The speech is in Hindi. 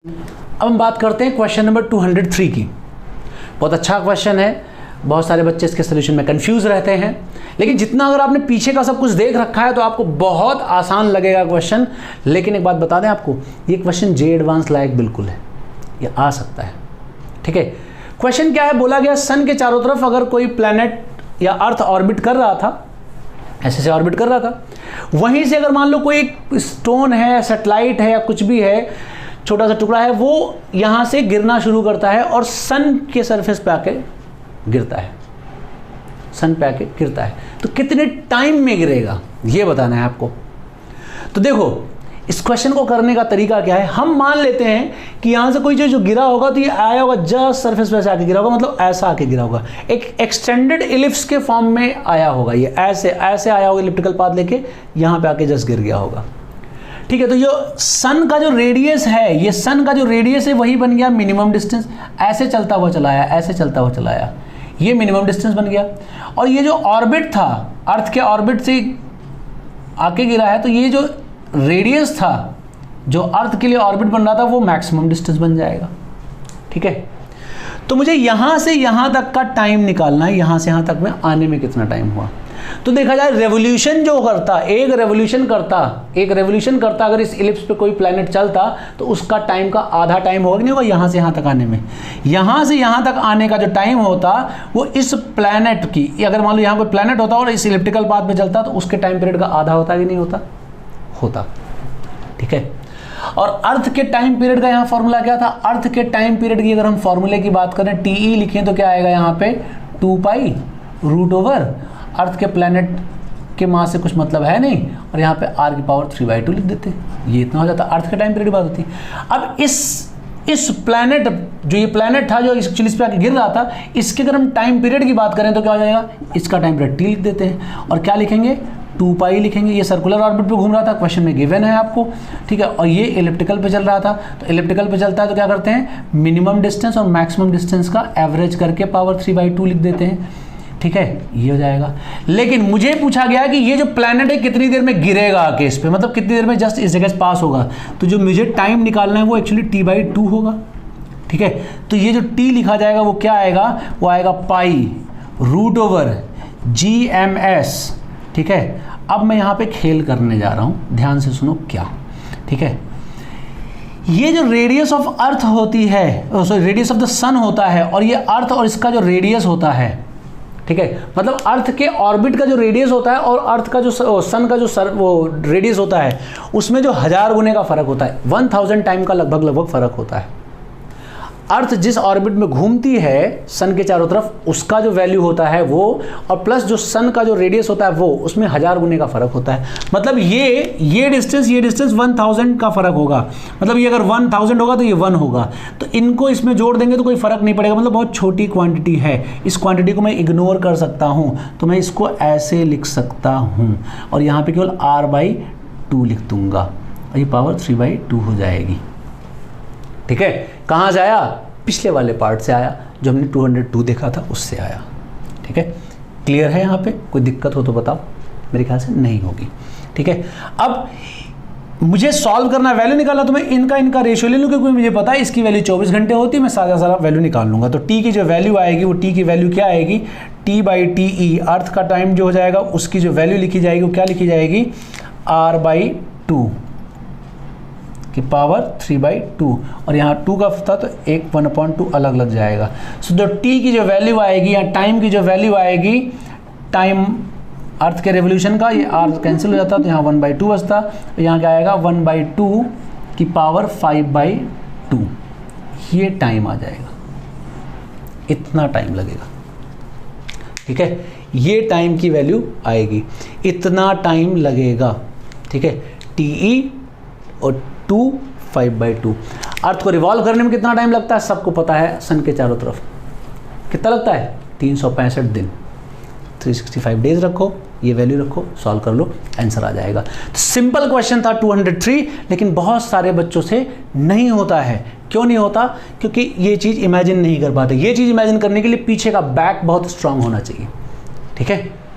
अब हम बात करते हैं क्वेश्चन नंबर 203 की। बहुत अच्छा क्वेश्चन है, बहुत सारे बच्चे इसके सोल्यूशन में कंफ्यूज रहते हैं, लेकिन जितना अगर आपने पीछे का सब कुछ देख रखा है तो आपको बहुत आसान लगेगा क्वेश्चन। लेकिन एक बात बता दें आपको, ये क्वेश्चन जे एडवांस लायक बिल्कुल है, ये आ सकता है। ठीक है, क्वेश्चन क्या है, बोला गया सन के चारों तरफ अगर कोई प्लैनेट या अर्थ ऑर्बिट कर रहा था, ऐसे से ऑर्बिट कर रहा था, वहीं से अगर मान लो कोई एक स्टोन है, सैटेलाइट है या कुछ भी है, छोटा सा टुकड़ा है, वो यहाँ से गिरना शुरू करता है और सन के सरफेस पे आके गिरता है, सन पे आके गिरता है, तो कितने टाइम में गिरेगा ये बताना है आपको। तो देखो इस क्वेश्चन को करने का तरीका क्या है, हम मान लेते हैं कि यहाँ से कोई चीज़ जो गिरा होगा तो ये आया होगा जस्ट सरफेस पे से आके गिरा होगा, मतलब ऐसा आके गिरा होगा, एक एक्सटेंडेड इलिप्स के फॉर्म में आया होगा, ये ऐसे ऐसे आया होगा इलिप्टिकल पाथ लेके, यहाँ पे आके जस्ट गिर गया होगा। ठीक है, तो ये सन का जो रेडियस है, ये सन का जो रेडियस है वही बन गया मिनिमम डिस्टेंस, ऐसे चलता हुआ चला आया, ऐसे चलता हुआ चला आया, ये मिनिमम डिस्टेंस बन गया। और ये जो ऑर्बिट था, अर्थ के ऑर्बिट से आके गिरा है, तो ये जो रेडियस था जो अर्थ के लिए ऑर्बिट बन रहा था वो मैक्सिमम डिस्टेंस बन जाएगा। ठीक है, तो मुझे यहां से यहां तक का टाइम निकालना है, यहां से यहां तक में आने में कितना टाइम हुआ। तो देखा जाए रेवोल्यूशन जो करता, एक रेवोल्यूशन करता अगर इस इलिप्स पे कोई प्लैनेट चलता तो उसका टाइम का आधा टाइम होगा कि नहीं होगा, यहां से यहां तक आने में। यहां से यहां तक आने का जो टाइम होता वो इस प्लैनेट की, अगर मान लो यहां कोई प्लैनेट होता और इस इलिप्टिकल पाथ पे चलता तो उसके टाइम पीरियड का आधा होता कि नहीं होता, होता। ठीक है, और अर्थ के टाइम पीरियड का यहाँ फॉर्मूला क्या था, अर्थ के टाइम पीरियड की अगर हम फॉर्मूले की बात करें, टीई लिखें तो क्या आएगा यहाँ पे 2 पाई रूट ओवर, अर्थ के प्लैनेट के मास से कुछ मतलब है नहीं, और यहाँ पे r की पावर 3/2 लिख देते, ये इतना हो जाता, अर्थ के टाइम पीरियड की बात होती। अब इस प्लैनेट, जो ये प्लैनेट था जो एक्चुअली इस पे आके गिर रहा था, इसके अगर हम टाइम पीरियड की बात करें तो क्या हो जाएगा, इसका टाइम पीरियड t लिख देते हैं, और क्या लिखेंगे 2 पाई लिखेंगे। ये सर्कुलर ऑर्बिट पे घूम रहा था, क्वेश्चन में गिवन है आपको। ठीक है, और ये इलिप्टिकल पे चल रहा था, तो इलिप्टिकल पे चलता है तो क्या करते हैं, मिनिमम डिस्टेंस और मैक्सिमम डिस्टेंस का एवरेज करके पावर 3/2 लिख देते हैं। ठीक है, ये हो जाएगा। लेकिन मुझे पूछा गया कि ये जो प्लैनेट है कितनी देर में गिरेगा आके इस पे, मतलब कितनी देर में जस्ट इस जगह से पास होगा, तो जो मुझे टाइम निकालना है वो एक्चुअली t/2 होगा। ठीक है, तो ये जो t लिखा जाएगा वो क्या आएगा, वो आएगा पाई रूट ओवर GMS। ठीक है, अब मैं यहाँ पे खेल करने जा रहा हूँ, ध्यान से सुनो क्या। ठीक है, ये जो रेडियस ऑफ अर्थ होती है, सॉरी रेडियस ऑफ द सन होता है, और ये अर्थ और इसका जो रेडियस होता है, ठीक है, मतलब अर्थ के ऑर्बिट का जो रेडियस होता है और अर्थ का जो सन का जो वो रेडियस होता है, उसमें जो 1000 गुने का फर्क होता है, 1000 टाइम का लगभग फर्क होता है। अर्थ जिस ऑर्बिट में घूमती है सन के चारों तरफ, उसका जो वैल्यू होता है वो, और प्लस जो सन का जो रेडियस होता है वो, उसमें 1000 गुने का फर्क होता है। मतलब ये डिस्टेंस 1000 का फर्क होगा, मतलब ये अगर 1000 होगा तो ये 1 होगा, तो इनको इसमें जोड़ देंगे तो कोई फर्क नहीं पड़ेगा, मतलब बहुत छोटी क्वांटिटी है। इस क्वांटिटी को मैं इग्नोर कर सकता हूँ, तो मैं इसको ऐसे लिख सकता हूँ, और यहाँ पे केवल r/2 लिख दूंगा, और ये पावर 3/2 हो जाएगी। ठीक है, कहाँ से आया, पिछले वाले पार्ट से आया, जो हमने 202 देखा था उससे आया। ठीक है, क्लियर है, यहाँ पे कोई दिक्कत हो तो बताओ, मेरे ख्याल से नहीं होगी। ठीक है, अब मुझे सॉल्व करना, वैल्यू निकालना, तो मैं इनका रेशियो ले लूँ, क्योंकि मुझे पता है इसकी वैल्यू 24 घंटे होती है, मैं सारा वैल्यू निकाल लूँगा। तो t की जो वैल्यू आएगी वो t की वैल्यू क्या आएगी, t/TE, अर्थ का टाइम जो हो जाएगा उसकी जो वैल्यू लिखी जाएगी वो क्या लिखी जाएगी, r/2 की पावर 3/2, और यहाँ 2 का था तो एक 1/2 अलग लग जाएगा। सो जो t की जो वैल्यू आएगी या टाइम की जो वैल्यू आएगी, टाइम अर्थ के रेवोल्यूशन का, ये r कैंसिल हो जाता तो यहाँ 1/2 बचता, तो यहाँ क्या आएगा 1/2 की पावर 5/2, ये टाइम आ जाएगा, इतना टाइम लगेगा। ठीक है, ये टाइम की वैल्यू आएगी, इतना टाइम लगेगा। ठीक है, TE और 2 5/2। अर्थ को रिवॉल्व करने में कितना टाइम लगता है सबको पता है, सन के चारों तरफ कितना लगता है, 365 दिन, 365 डेज रखो, ये वैल्यू रखो, सॉल्व कर लो, आंसर आ जाएगा। तो सिंपल क्वेश्चन था 203, लेकिन बहुत सारे बच्चों से नहीं होता है। क्यों नहीं होता, क्योंकि ये चीज़ इमेजिन नहीं कर पाते। ये चीज़ इमेजिन करने के लिए पीछे का बैक बहुत स्ट्रांग होना चाहिए। ठीक है।